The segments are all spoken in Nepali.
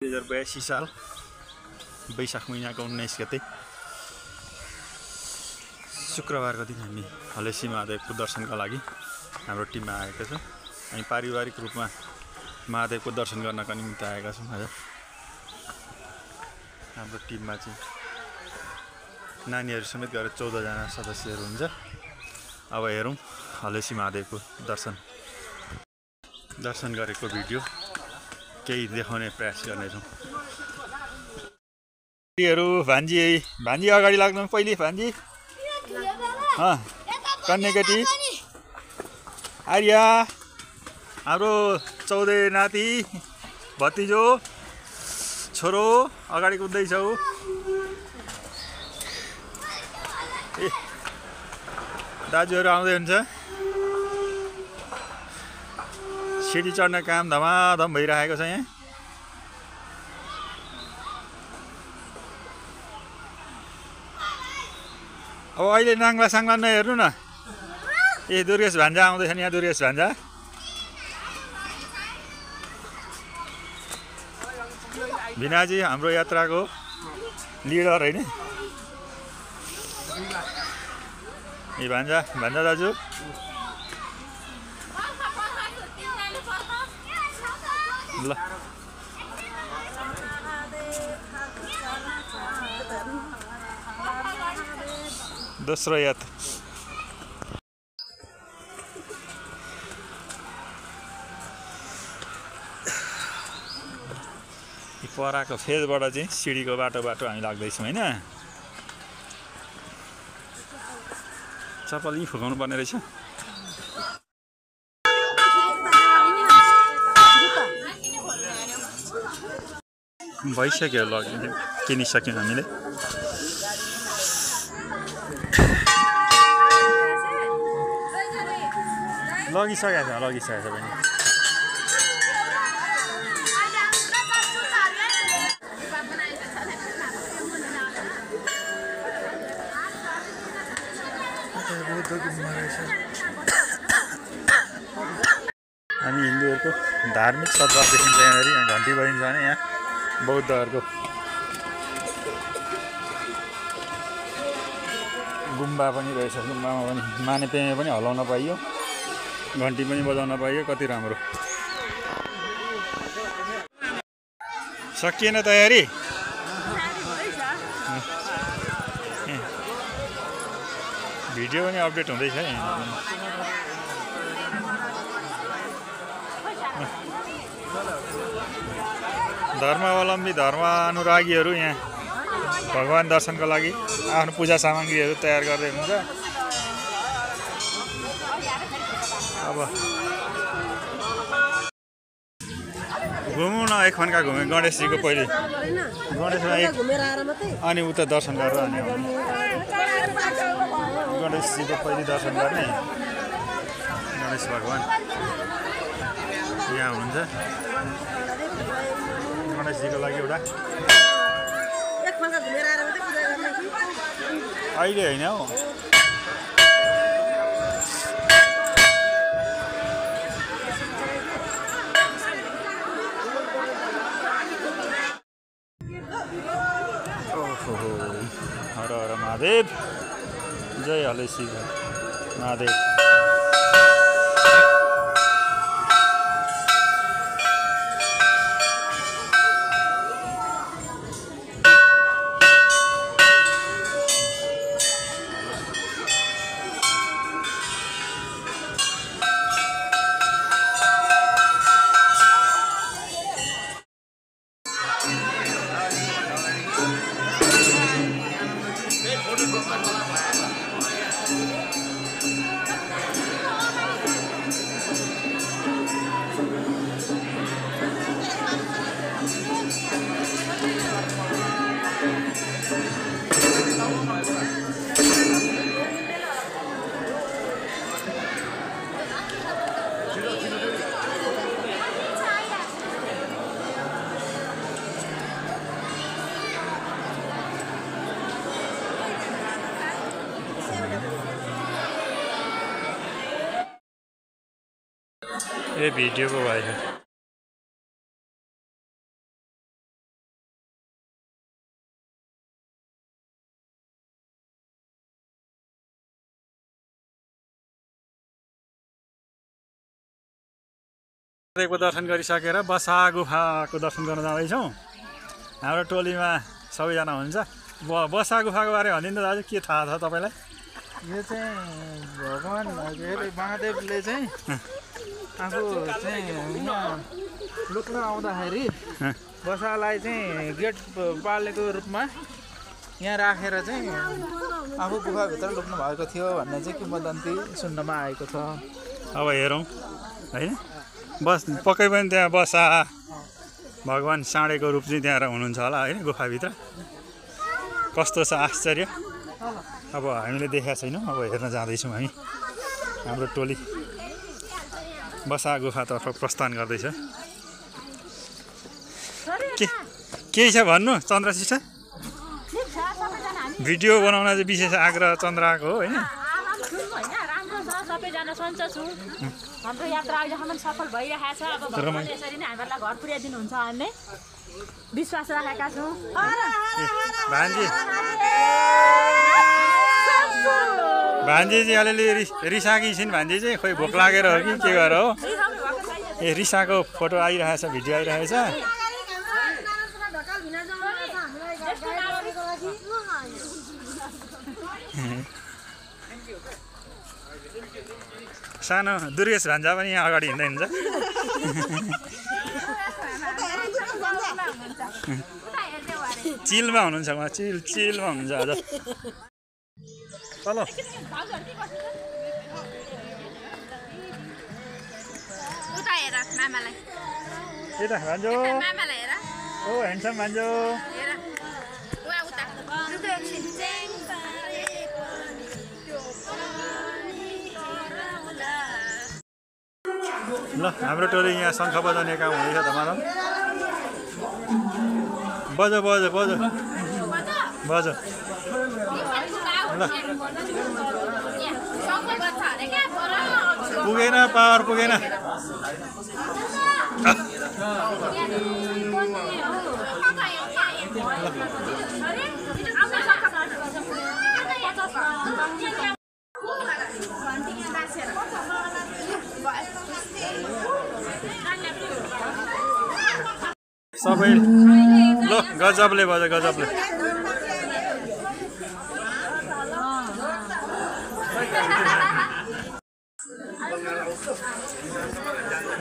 2082 साल वैशाख महिनाको 19 गते शुक्रबारको दिन हामी हलेसी महादेवको दर्शनका लागि हाम्रो टिममा आएका छौँ। हामी पारिवारिक रूपमा महादेवको दर्शन गर्नका निम्ति आएका छौँ। आज हाम्रो टिममा चाहिँ नानीहरू समेत गएर 14 जना सदस्यहरू हुन्छ। अब हेरौँ हलेसी महादेवको दर्शन गरेको भिडियो केही देखाउने प्रयास गर्नेछौँ। भान्जी अगाडि लाग्नु पहिले। भान्जी कन्या केटी आर्या हाम्रो 14 नाति भतिजो छोरो अगाडि कुद्दैछौ। ए दाजुहरू आउँदै हुन्छ। सिडी चढ्ने काम धमाधम भइरहेको छ यहाँ। अब अहिले नाङ्ला साङ्ला नहेर्नु न। ए दुर्गेश भान्जा आउँदैछ नि यहाँ। दुर्गेश भान्जा भिनाजी हाम्रो यात्राको लिडर होइन। ए भान्जा दाजु ल दोस्रो याद पराको फेदबाट चाहिँ सिडीको बाटो हामी लाग्दैछौँ होइन। चप्पल यहीँ फुकाउनु पर्ने रहेछ। भइसक्यो किनिसक्यौँ हामीले। लगिसकेको छ पनि। हामी हिन्दूहरूको धार्मिक सद्भाव देखिन्छ यहाँनिर। यहाँ घन्टी बजिन्छ भने यहाँ बौद्धहरूको गुम्बा पनि रहेछ। गुम्बामा पनि माने पेमे पनि हलाउन पाइयो, घन्टी पनि बजाउन पाइयो। कति राम्रो। सकिएन तयारी। भिडियो पनि अपडेट हुँदैछ है। धर्मावलम्बी धर्मानुरागीहरू यहाँ भगवान् दर्शनको लागि आफ्नो पूजा सामग्रीहरू तयार गर्दै हुनुहुन्छ। अब घुमौँ न। एक खन्का घुम्यो गणेशजीको पहिले। गणेशमा अनि उता दर्शन गरेर अनि गणेशजीको पहिले दर्शन गर्ने। गणेश भगवान् यहाँ हुनुहुन्छ। गणेशजीको लागि एउटा अहिले होइन हौ। हर हर महादेव, जय हलेसी महादेव। ये वीडियो को भाई है। महादेवको दर्शन गरिसकेर बसा गुफाको दर्शन गर्न जाँदैछौँ। हाम्रो टोलीमा सबैजना हुन्छ। बसा गुफाको बारे भनिदिनु दाजु, के थाहा छ तपाईँलाई? यो चाहिँ भगवान् महादेवले चाहिँ आफू चाहिँ लुक्न आउँदाखेरि बसालाई चाहिँ गेट पालेको रूपमा यहाँ राखेर चाहिँ आफू गुफाभित्र लुक्नु भएको थियो भन्ने चाहिँ किंवदन्ती सुन्नमा आएको छ। अब हेरौँ होइन, पक्कै पनि त्यहाँ बसा भगवान् साँडेको रूप चाहिँ त्यहाँ हुनुहुन्छ होला होइन गुफाभित्र। कस्तो छ आश्चर्य। अब हामीले देखेका छैनौँ, अब हेर्न जाँदैछौँ हामी। हाम्रो टोली बसा गुफातर्फ प्रस्थान गर्दैछ। केही छ भन्नु चन्द्र सिस्टर? भिडियो बनाउन चाहिँ विशेष आग्रह चन्द्राको हो होइन? सबैजना सन्चो छु। हाम्रो यात्रा अहिलेसम्म सफल भइरहेको छ। अब भगवान्ले यसरी नै हामीलाई घर पुर्याइदिनुहुन्छ भन्ने विश्वास राखेका छौँ। भान्जी चाहिँ अलिअलि रिसाकी छिन्। भान्जी चाहिँ खोइ भोक लागेर हो कि के गरेर हो? ए रिसाको फोटो आइरहेछ, भिडियो आइरहेछ। सानो दुर्गेश भान्जा पनि यहाँ अगाडि हिँड्दै हुन्छ। चिलमा हुनुहुन्छ उहाँ, चिलमा हुनुहुन्छ आज। चलो यता भान्जो, ओ ह्यान्डसम भान्जो। ल हाम्रो टोली यहाँ शङ्ख बजाउने काम हुँदैछ धमाधम। बजो बजो बजो बजो। ल पुगेन, पावर पुगेन। सबै ल गजबले बज्यो, गजबले।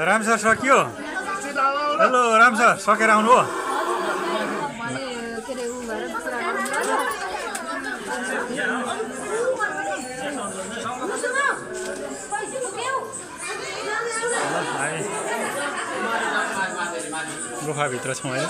राम सर सकियो? हेलो राम सर, सकेर आउनुभयो? गुफाभित्र छौँ अहिले।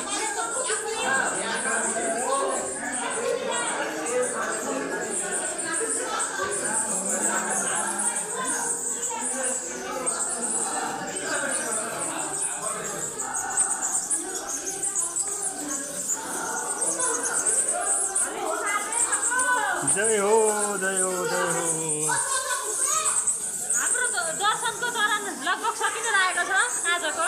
जय हो जय हो जय हो। हाम्रो दर्शनको दौरान लगभग सकिन लागेको छ आजको।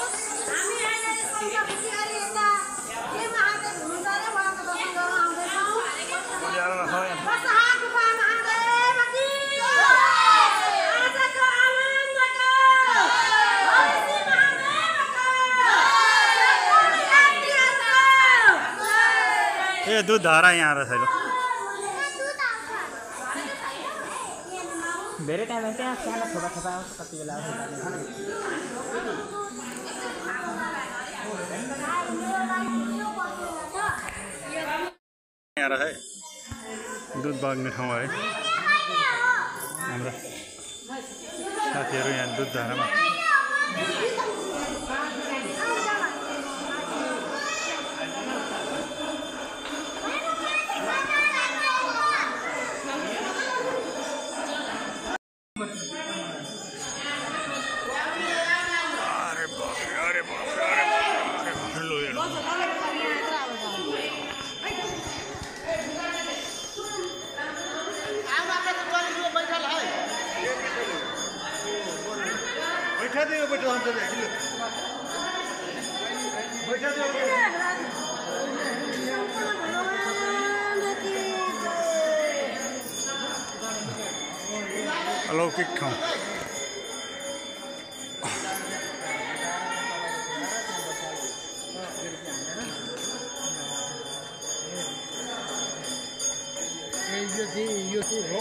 ए दुध धारा यहाँ रहेछ। धेरै टाइम त्यहाँ सानो छोटा छोटा आउँछ, कति बेला आउँछ। यहाँ रहेछ दुध बग्ने ठाउँ है। हाम्रा साथीहरू यहाँ दुध धारामा। अलौकिक ठाउँ। यो चाहिँ हो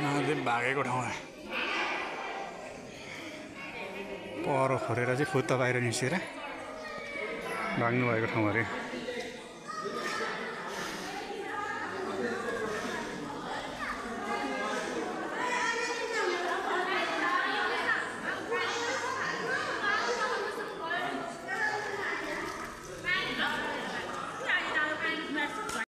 महादेव भागेको ठाउँमा पर खोरेर चाहिँ फुत्त बाहिर निस्केर भाग्नु भएको ठाउँ अरे